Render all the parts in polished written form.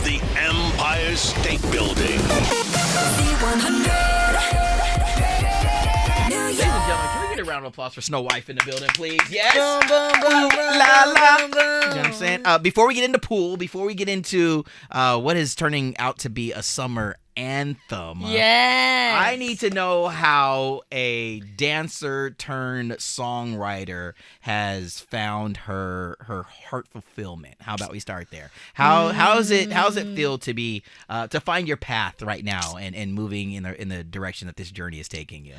the Empire State Building. Z100. Ladies and gentlemen, can we get a round of applause for Snow Wife in the building, please? Yes. Boom, boom, boom, boom, La, la. boom, boom. You know what I'm saying? Before we get into pool, before we get into what is turning out to be a summer anthem, Yes. I need to know how a dancer turned songwriter has found her heart fulfillment. How about we start there? How's it feel to be to find your path right now and moving in the direction that this journey is taking you?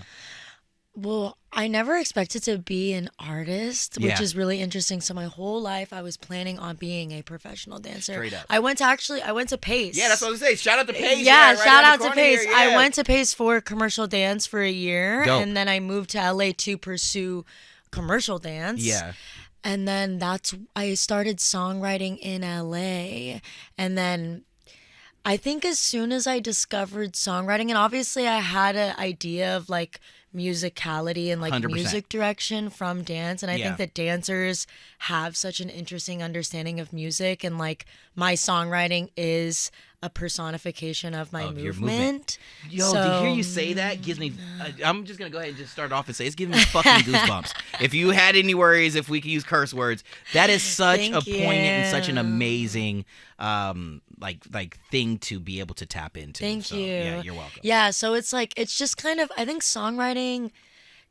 Well, I never expected to be an artist, which Yeah. is really interesting. So my whole life, I was planning on being a professional dancer. Straight up. I went to Pace. Yeah, that's what I was saying. Shout out to Pace. Yeah, right shout around out the to corner Pace. here, yeah. I went to Pace for commercial dance for a year, Dope. and then I moved to LA to pursue commercial dance. Yeah. And then I started songwriting in LA, and then I think as soon as I discovered songwriting, and obviously I had an idea of like musicality and like 100%. music direction from dance, and I Yeah. think that dancers have such an interesting understanding of music, and like my songwriting is a personification of my Of your movement. Yo, So- to hear you say that gives me. I'm just gonna go ahead and just start off and say it's giving me fucking goosebumps. If you had any worries, if we could use curse words, that is such Thank a poignant and such an you. amazing, like thing to be able to tap into. Thank So, you. Yeah, you're welcome. Yeah, so it's like, it's just kind of, I think songwriting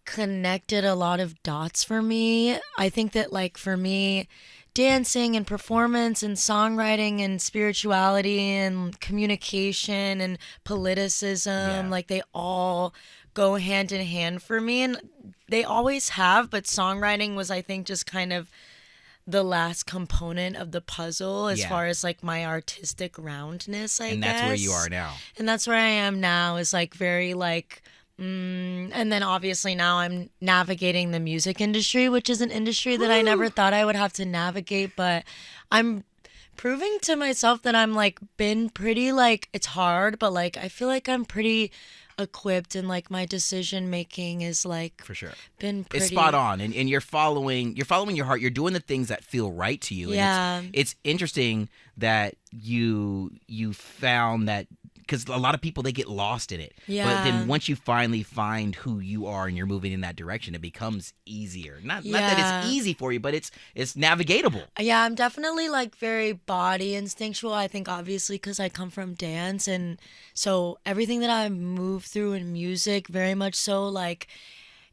connected a lot of dots for me. I think that, like, for me, dancing and performance and songwriting and spirituality and communication and politicism, Yeah. like, they all go hand in hand for me. And they always have, but songwriting was, I think, just kind of the last component of the puzzle as Yeah. far as like my artistic roundness, I guess. And that's where you are now. And that's where I am now, is like very like, and then obviously now I'm navigating the music industry, which is an industry that I never thought I would have to navigate, but I'm proving to myself that I'm like been pretty like, it's hard, but like I feel like I'm pretty equipped, and like my decision making is like For sure. been pretty It's spot on, and you're following your heart. You're doing the things that feel right to you. Yeah. And it's interesting that you found that, because a lot of people, they get lost in it. But Yeah. then once you finally find who you are and you're moving in that direction, it becomes easier. Not that Yeah. it's easy for you, but it's navigatable. Yeah, I'm definitely like very body instinctual. I think obviously because I come from dance, and so everything that I move through in music, very much so, like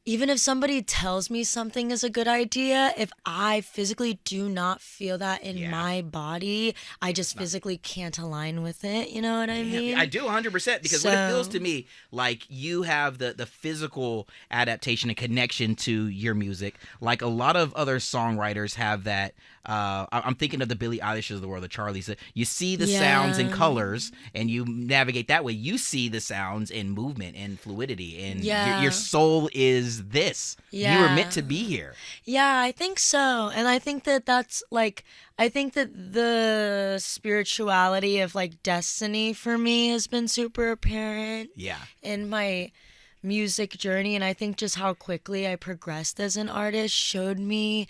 even if somebody tells me something is a good idea, if I physically do not feel that in Yeah. my body, I just physically can't align with it. You know what I mean? I do 100%, because what it feels So- to me like, you have the physical adaptation and connection to your music, like a lot of other songwriters have that. I'm thinking of the Billie Eilish's of the world, the Charlies. You see the sounds and Yeah. colors, and you navigate that way. You see the sounds and movement and fluidity, and Yeah. your soul is this. You were Yeah. meant to be here. Yeah, I think so. And I think that that's like, I think that the spirituality of like destiny for me has been super apparent Yeah. in my music journey. And I think just how quickly I progressed as an artist showed me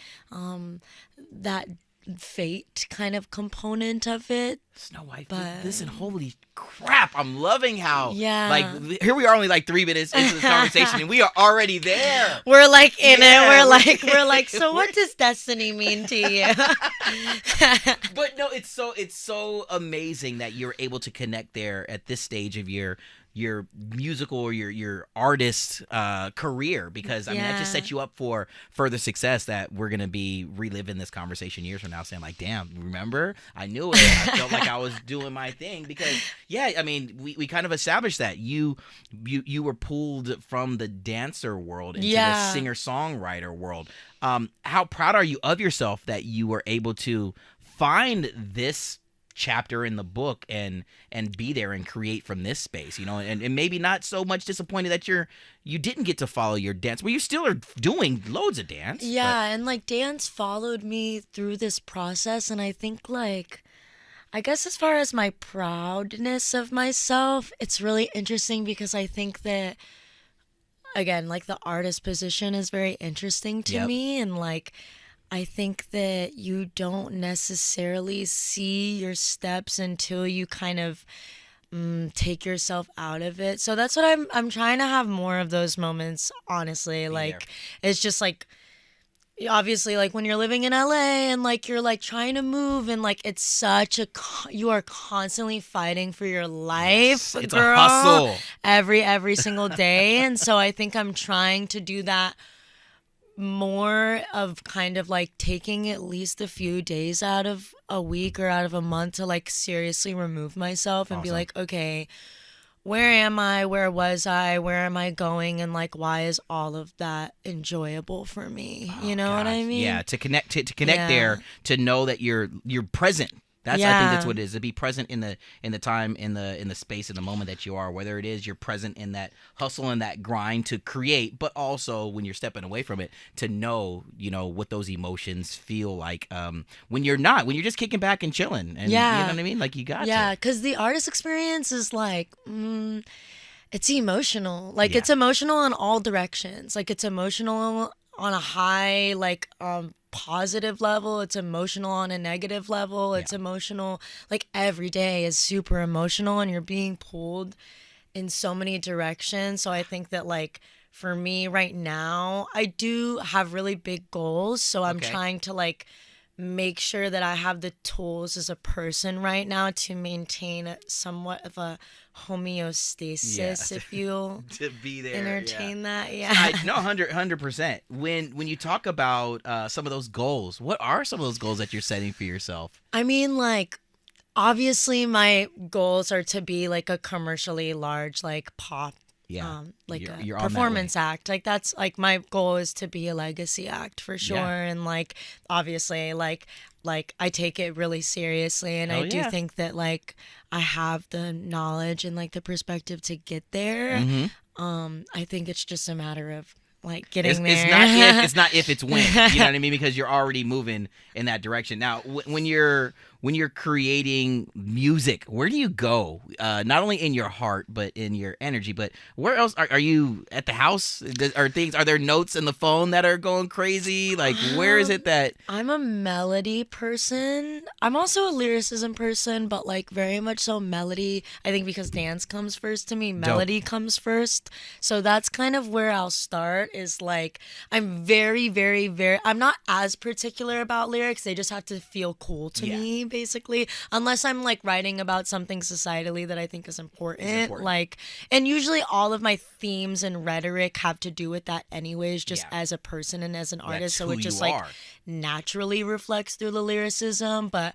that fate kind of component of it. Snow White, But- listen, holy crap. I'm loving how, Yeah. like, here we are only like 3 minutes into this conversation, and we are already there. We're like in Yeah, it. We're like, so what does destiny mean to you? But no, it's so amazing that you're able to connect there at this stage of your musical or your artist career, because I mean that just Yeah. sets you up for further success, that we're gonna be reliving this conversation years from now saying like, damn, remember, I knew it, I felt like I was doing my thing. Because yeah, I mean we kind of established that you were pulled from the dancer world into the Yeah. singer-songwriter world. How proud are you of yourself that you were able to find this chapter in the book and be there and create from this space, and maybe not so much disappointed that you didn't get to follow your dance, but you still are doing loads of dance. Yeah, and like dance followed me through this process, and I think like, I guess as far as my proudness of myself, it's really interesting because I think that, again, like the artist position is very interesting to Yep. me, and like I think that you don't necessarily see your steps until you kind of take yourself out of it. So that's what I'm trying to have more of those moments, honestly. Like it's just like obviously like when you're living in LA and like you're like trying to move and like it's such a you are constantly fighting for your life, It's girl, a hustle. every single day. And so I think I'm trying to do that more of kind of like taking at least a few days out of a week or out of a month to like seriously remove myself and be like, okay, where am I? Where was I? Where am I going? And like, why is all of that enjoyable for me? You know what I mean? Yeah, to connect there, to know that you're present. I think that's what it is. To be present in the time, in the space, in the moment that you are. Whether it is you're present in that hustle and that grind to create, but also when you're stepping away from it, to know what those emotions feel like when you're just kicking back and chilling. And you know what I mean? Like you got to. Because the artist experience is like. It's emotional. Like it's emotional in all directions. Like it's emotional on a high, like positive level. It's emotional on a negative level. It's emotional. Like every day is super emotional, and you're being pulled in so many directions. So I think that like for me right now, I do have really big goals. So I'm trying to like make sure that I have the tools as a person right now to maintain somewhat of a homeostasis, if you'll to be there, entertain that. No, 100%. When you talk about some of those goals, what are some of those goals that you're setting for yourself? I mean, like, obviously my goals are to be like a commercially large, like pop. Like you're a performance act. Like that's like my goal is to be a legacy act for sure. And like obviously like I take it really seriously, and I do think that like I have the knowledge and like the perspective to get there. I think it's just a matter of like getting there. It's not if, it's when. You know what I mean? Because you're already moving in that direction. Now, when you're creating music, where do you go? Not only in your heart, but in your energy. But where else are you at the house? Are there notes in the phone that are going crazy? Like, where is it that I'm a melody person? I'm also a lyricism person, but like very much so melody. I think because dance comes first to me, melody comes first. So that's kind of where I'll start. Is like I'm very, very, very. I'm not as particular about lyrics. They just have to feel cool to me. Basically, unless I'm like writing about something societally that I think is important. Like, and usually all of my themes and rhetoric have to do with that anyways, just as a person and as an artist. So it just like naturally reflects through the lyricism. But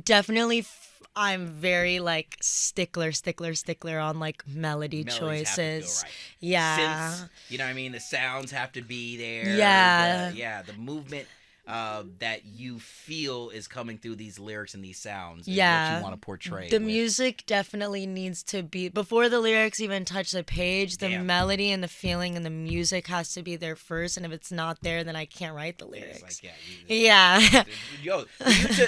definitely I'm very like stickler on like melody choices. Have to feel right. Since, you know what I mean? The sounds have to be there. The movement that you feel is coming through these lyrics and these sounds is what you want to portray. The music definitely needs to be, before the lyrics even touch the page, the melody and the feeling and the music has to be there first. And if it's not there, then I can't write the lyrics. Yo,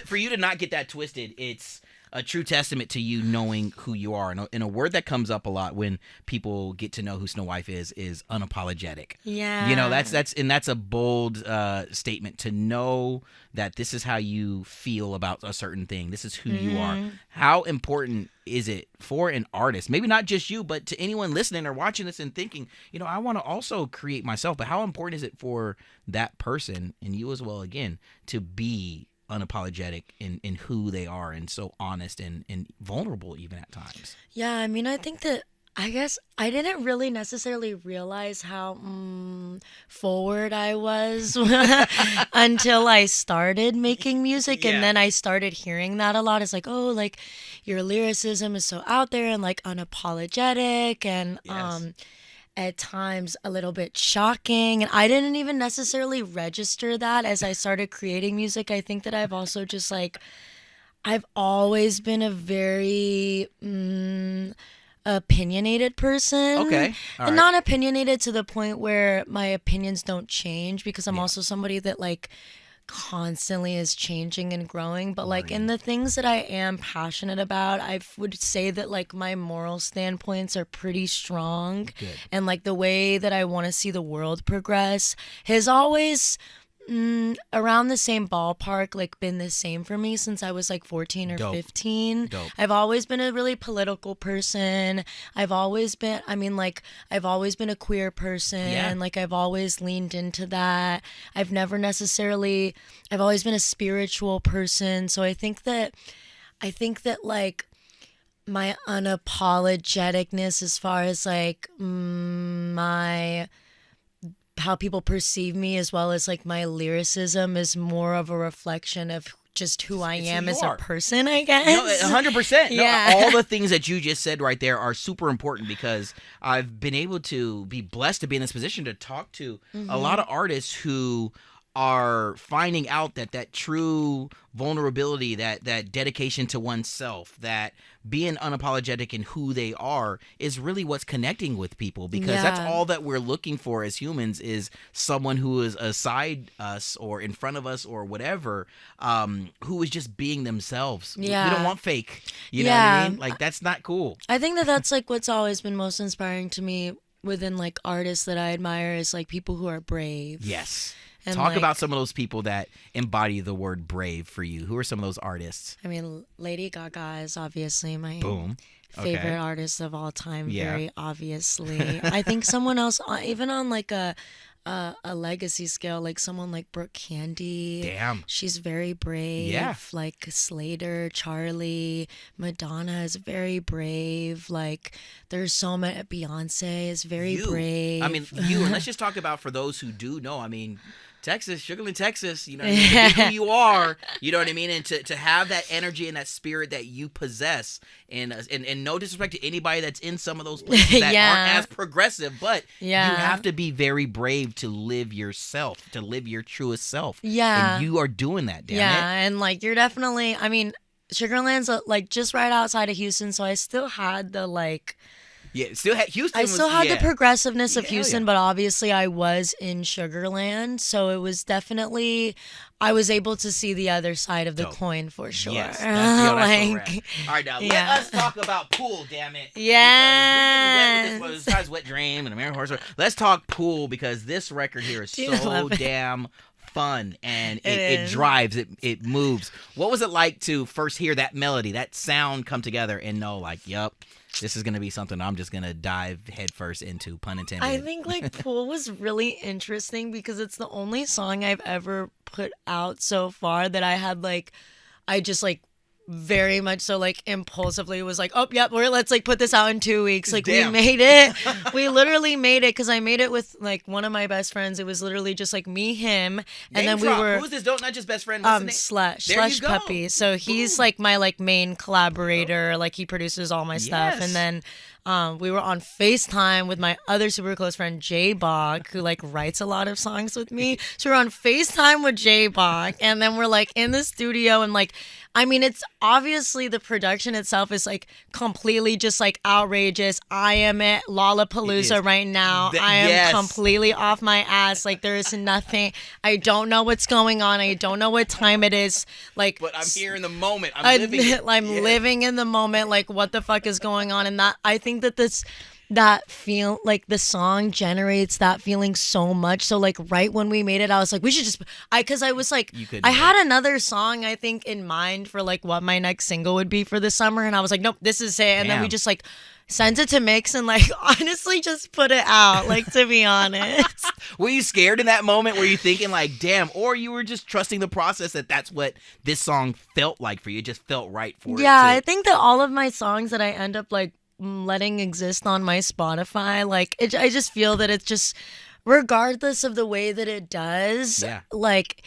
for you to not get that twisted, it's a true testament to you knowing who you are. And a word that comes up a lot when people get to know who Snow Wife is unapologetic. Yeah. You know, that's a bold statement, to know that this is how you feel about a certain thing. This is who you are. How important is it for an artist, maybe not just you, but to anyone listening or watching this and thinking, I want to also create myself, but how important is it for that person, and you as well, again, to be unapologetic in who they are, and so honest and vulnerable even at times? Yeah, I mean, I guess I didn't really necessarily realize how forward I was until I started making music. And then I started hearing that a lot. It's like, oh, like your lyricism is so out there and like unapologetic and at times a little bit shocking. And I didn't even necessarily register that as I started creating music. I think that I've also just like, I've always been a very opinionated person. Okay. And not opinionated to the point where my opinions don't change, because I'm also somebody that like constantly is changing and growing. But like in the things that I am passionate about, I would say that like my moral standpoints are pretty strong. Good. And like the way that I want to see the world progress has always around the same ballpark, like been the same for me since I was like 14 or Dope. 15. Dope. I've always been a really political person. I've always been a queer person. Yeah. Like I've always leaned into that. I've always been a spiritual person. So I think that like my unapologeticness as far as like my how people perceive me, as well as like my lyricism, is more of a reflection of just who I am who as you a are. person, I guess. No, 100%. Yeah. No, all the things that you just said right there are super important, because I've been able to be blessed to be in this position to talk to a lot of artists who are finding out that true vulnerability, that dedication to oneself, that being unapologetic in who they are is really what's connecting with people, because that's Yeah. all that we're looking for as humans, is someone who is aside us or in front of us or whatever, who is just being themselves. We Yeah. don't want fake. You know what I Yeah. mean? Like, that's not cool. I think that that's like what's always been most inspiring to me within like artists that I admire, is like people who are brave. Yes. And, Talk like, about some of those people that embody the word brave for you. Who are some of those artists? I mean, Lady Gaga is obviously my Boom. favorite Okay. artist of all time. Yeah. Very obviously. I think someone else, even on like a legacy scale, like someone like Brooke Candy. Damn. She's very brave. Yeah. Like Slater, Charlie, Madonna is very brave. Like there's so many. Beyonce is very You. brave. I mean, you. And let's just talk about, for those who do know, I mean, Texas, Sugarland, Texas, you know what I mean? To be who you are, you know what I mean? And to have that energy and that spirit that you possess, and no disrespect to anybody that's in some of those places that Yeah. aren't as progressive, but Yeah. you have to be very brave to live yourself, to live your truest self. Yeah. And you are doing that, damn yeah, it. and like you're definitely. I mean, Sugarland's like just right outside of Houston, so I still had the like. Yeah, still had Houston. I still had the progressiveness of Yeah, Houston, yeah. but obviously I was in Sugarland, so it was definitely, I was able to see the other side of the Dope. coin for sure. Yes, that's a wrap. Like, All right, now yeah. let us talk about Pool, damn it. Yes. Because we're getting wet with this, besides Wet Dream and American Horror Story. Let's talk Pool, because this record here is Do so love it. damn fun, and It it is. drives, it moves. What was it like to first hear that melody, that sound come together, and know, like, yup, this is going to be something I'm just going to dive headfirst into, pun intended. I think like Pool was really interesting because it's the only song I've ever put out so far that I just like very much so like impulsively was like, oh yep, let's like put this out in 2 weeks. Like Damn. we made it. We literally made it, because I made it with like one of my best friends. It was literally just like me, him, and Name then drop. we were Who's this? Not just best friend. What's the name? Slush There you Slush go. Puppy. So he's like my like main collaborator. Like he produces all my stuff, Yes. and then we were on FaceTime with my other super close friend Jay Bach, who like writes a lot of songs with me. So we're on FaceTime with Jay Bach, and then we're like in the studio, and like, I mean, it's obviously the production itself is like completely just like outrageous. I am at It Lollapalooza is. right now. Th- I am yes. completely off my ass. Like there is nothing. I don't know what's going on. I don't know what time it is. Like, But I'm here in the moment. I'm living it. I'm Yeah. living in the moment. Like, what the fuck is going on? And that, I think that the song generates that feeling so much. So like right when we made it, I was like, we should just, because I was like, You couldn't I do had another song I think in mind for like what my next single would be for the summer, and I was like, nope, this is it. And then we Damn. just like sent it to mix and like honestly just put it out. Like, to be honest. Were you scared in that moment? Were you thinking like, damn, or you were just trusting the process that that's what this song felt like for you? It just felt right for Yeah, I it. think that all of my songs that I end up like letting exist on my Spotify, like I just feel that it's just, regardless of the way that it does, Yeah. like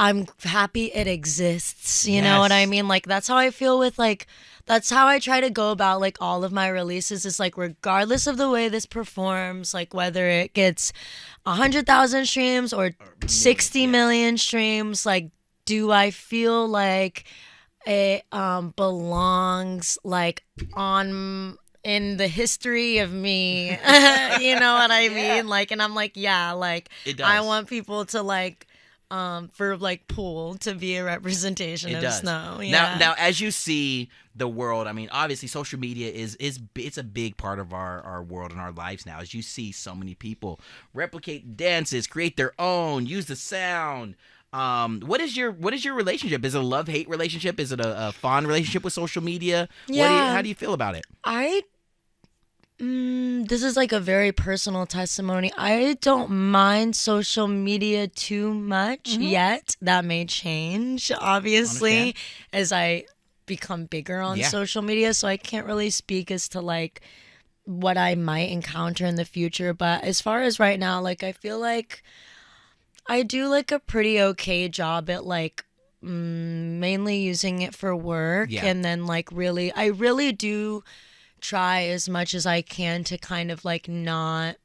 I'm happy it exists. You know what I Yes. mean? Like that's how I feel with like, that's how I try to go about like all of my releases. Is like, regardless of the way this performs, like whether it gets 100,000 streams or 60 million streams, like do I feel like it belongs like on in the history of me? You know what I mean? Like, and I'm like, yeah, like It I does. want people to like for like pool to be a representation of snow. Now, as you see the world, I mean, obviously, social media is it's a big part of our world and our lives now. As you see so many people replicate dances, create their own, use the sound. What is your relationship? Is it a love-hate relationship? Is it a fond relationship with social media? Yeah. How do you feel about it? This is like a very personal testimony. I don't mind social media too much yet. That may change, obviously, as I become bigger on social media. So I can't really speak as to like what I might encounter in the future. But as far as right now, like I feel like I do like a pretty okay job at like mainly using it for work. And then like I really do try as much as I can to kind of like not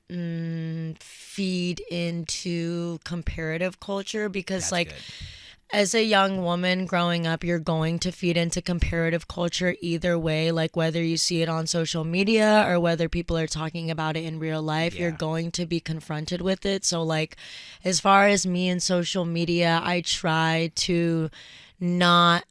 feed into comparative culture because that's good. As a young woman growing up, you're going to feed into comparative culture either way, like whether you see it on social media or whether people are talking about it in real life, you're going to be confronted with it. So like as far as me and social media, I try to not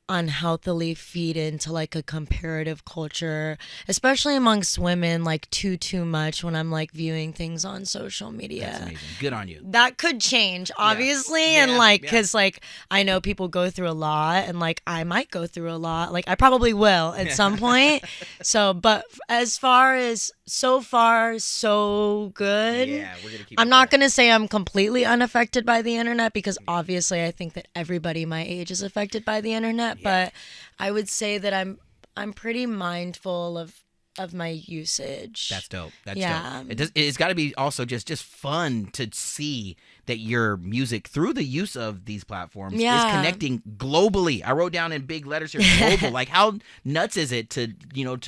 unhealthily feed into like a comparative culture, especially amongst women, like too much when I'm like viewing things on social media. That's amazing. Good on you. That could change, obviously, and like because like I know people go through a lot, and like I might go through a lot. Like I probably will at some point. So, but as far as so far, so good. Yeah, we're gonna keep. I'm not gonna say I'm completely unaffected by the internet because obviously I think that everybody my age is affected by the internet. But I would say that I'm pretty mindful of my usage. That's dope. That's dope. It's got to be also just fun to see that your music through the use of these platforms is connecting globally. I wrote down in big letters here, global. Like how nuts is it to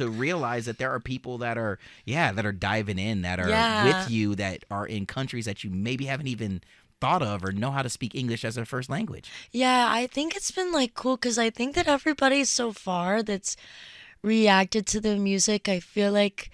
realize that there are people that are diving in, that are with you, that are in countries that you maybe haven't even thought of or know how to speak English as their first language. Yeah, I think it's been like cool because I think that everybody so far that's reacted to the music, I feel like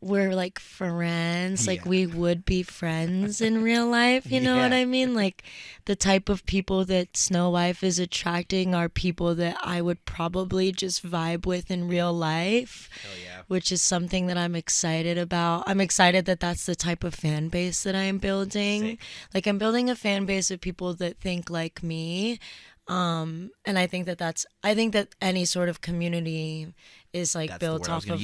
we're like friends, like we would be friends in real life, you know what I mean? Like the type of people that Snow Wife is attracting are people that I would probably just vibe with in real life. Hell yeah. Which is something that I'm excited about. I'm excited that that's the type of fan base that I'm building. Sick. Like I'm building a fan base of people that think like me. And I think that any sort of community is like built off of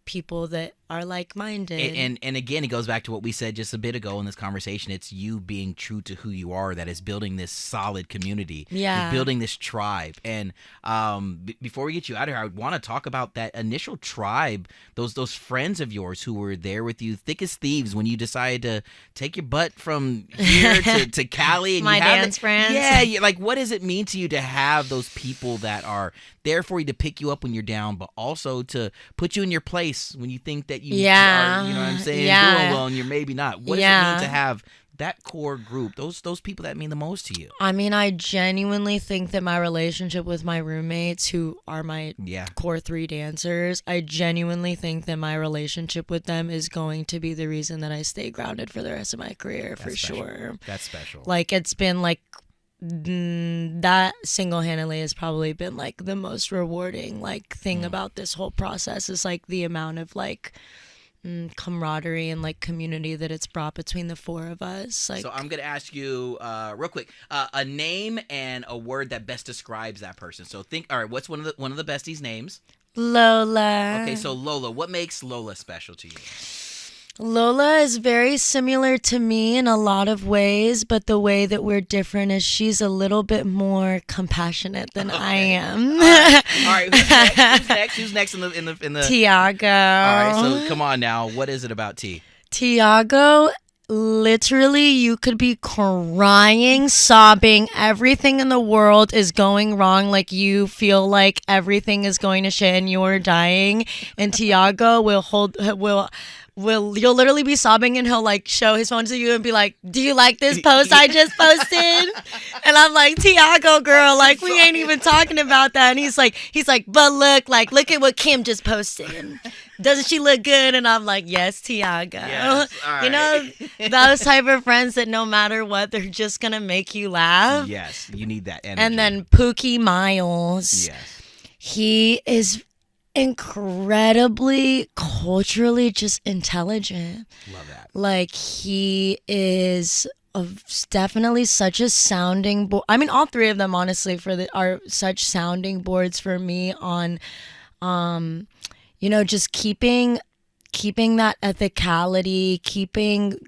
people that are like-minded. And again, it goes back to what we said just a bit ago in this conversation. It's you being true to who you are that is building this solid community. Yeah. Is building this tribe. And before we get you out of here, I would want to talk about that initial tribe, those friends of yours who were there with you thick as thieves when you decided to take your butt from here to Cali. And my dance friends. Yeah, like what does it mean to you to have those people that are there for you to pick you up when you're down, but also to put you in your place when you think that you are, you know what I'm saying, doing well and you're maybe not. What does it mean to have that core group, those people that mean the most to you? I mean, I genuinely think that my relationship with my roommates, who are my core 3 dancers, I genuinely think that my relationship with them is going to be the reason that I stay grounded for the rest of my career. That's for sure. That's special. Like it's been like that single-handedly has probably been like the most rewarding like thing about this whole process is like the amount of like camaraderie and like community that it's brought between the 4 of us. Like, so I'm gonna ask you real quick a name and a word that best describes that person. So all right, what's one of the besties' names? Lola. Okay, so Lola, what makes Lola special to you? Lola is very similar to me in a lot of ways, but the way that we're different is she's a little bit more compassionate than I am. All right. Who's next in the Tiago. All right, so come on now. What is it about T? Tiago, literally, you could be crying, sobbing. Everything in the world is going wrong. Like you feel like everything is going to shit and you're dying. And Tiago you'll literally be sobbing and he'll like show his phone to you and be like, do you like this post I just posted? And I'm like, Tiago, girl, like we ain't even talking about that. And he's like, but look at what Kim just posted. doesn't she look good? And I'm like, yes, Tiago. Yes, all You know, right. those type of friends that no matter what, they're just gonna make you laugh. Yes, you need that energy. And then Pookie Miles. yes. He is incredibly culturally just intelligent. Love that. Like he is definitely such a sounding board. I mean, all three of them, honestly, are such sounding boards for me on, just keeping that ethicality, keeping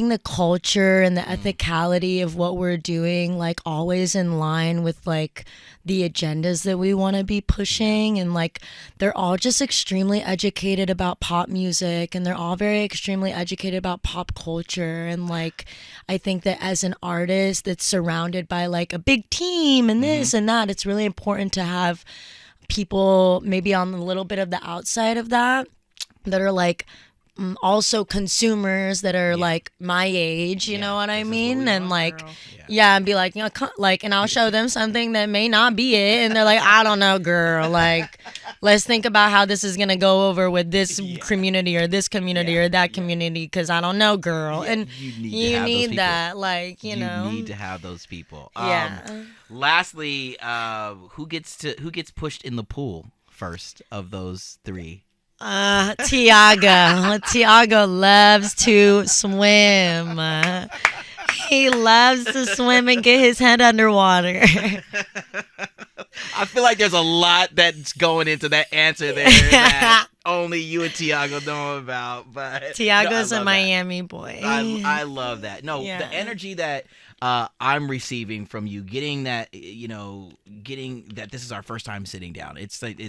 the culture and the ethicality of what we're doing, like always in line with like the agendas that we want to be pushing. And like they're all just extremely educated about pop music, and they're all very extremely educated about pop culture. And like I think that as an artist that's surrounded by like a big team and this and that, it's really important to have people maybe on a little bit of the outside of that are like also consumers that are like my age, you know what I mean? And like, and be like, and I'll show them something that may not be it. And they're like, I don't know, girl. Like, let's think about how this is going to go over with this community or this community or that community. Cause I don't know, girl. And you need that. Like, you know, need to have those people. Yeah. Lastly, who gets pushed in the pool first of those three? Tiago. Tiago loves to swim. He loves to swim and get his head underwater. I feel like there's a lot that's going into that answer there that only you and Tiago know about. But Tiago's a Miami that. boy. I love that. No, Yeah. the energy that I'm receiving from you, getting that this is our first time sitting down. It's like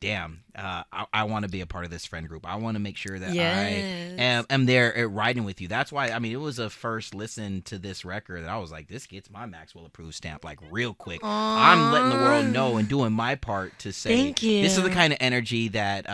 damn, I want to be a part of this friend group. I want to make sure that I am there riding with you. That's why, I mean, it was a first listen to this record that I was like, this gets my Maxwell approved stamp like real quick. I'm letting the world know and doing my part to say, Thank you. This is the kind of energy that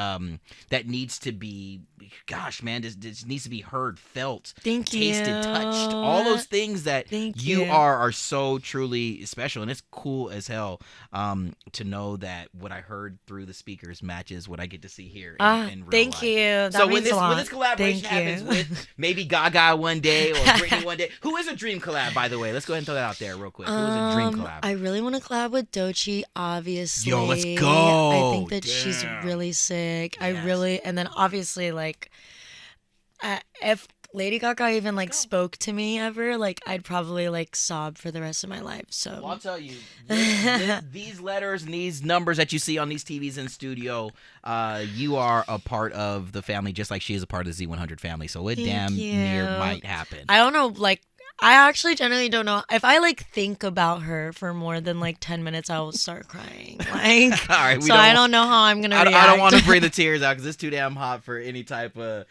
that needs to be, gosh, man, this needs to be heard, felt, tasted, touched. All those things that you are so truly special. And it's cool as hell to know that what I heard through the speakers matches what I get to see here in real thank life. you. That So means when this collaboration happens with maybe Gaga one day or Britney one day, who is a dream collab, by the way? Let's go ahead and throw that out there real quick. Who is a dream collab? I really want to collab with Doechii, obviously. Yo, let's go. I think that she's really sick. Yes. And then obviously like if Lady Gaga even like spoke to me ever, like I'd probably like sob for the rest of my life. So Well, I'll tell you, these letters and these numbers that you see on these TVs in studio, you are a part of the family, just like she is a part of the Z100 family. So it near might happen. I don't know, like I actually generally don't know. If I like think about her for more than like 10 minutes, I will start crying. Like, all right, I don't know how I'm gonna react. I don't want to bring the tears out because it's too damn hot for any type of,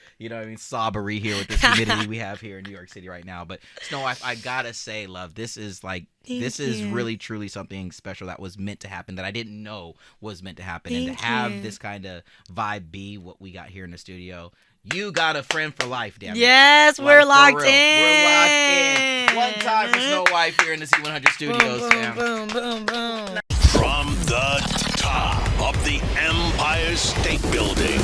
sobbery here with this humidity we have here in New York City right now. But Snow, I gotta say, love, this is like, this is really truly something special that was meant to happen that I didn't know was meant to happen. And to have this kind of vibe be what we got here in the studio. You got a friend for life, damn it. Yes, we're locked in. We're locked in. One time for Snow Wife here in the Z100 studios, boom, fam. boom, boom, boom. From the top of the Empire State Building,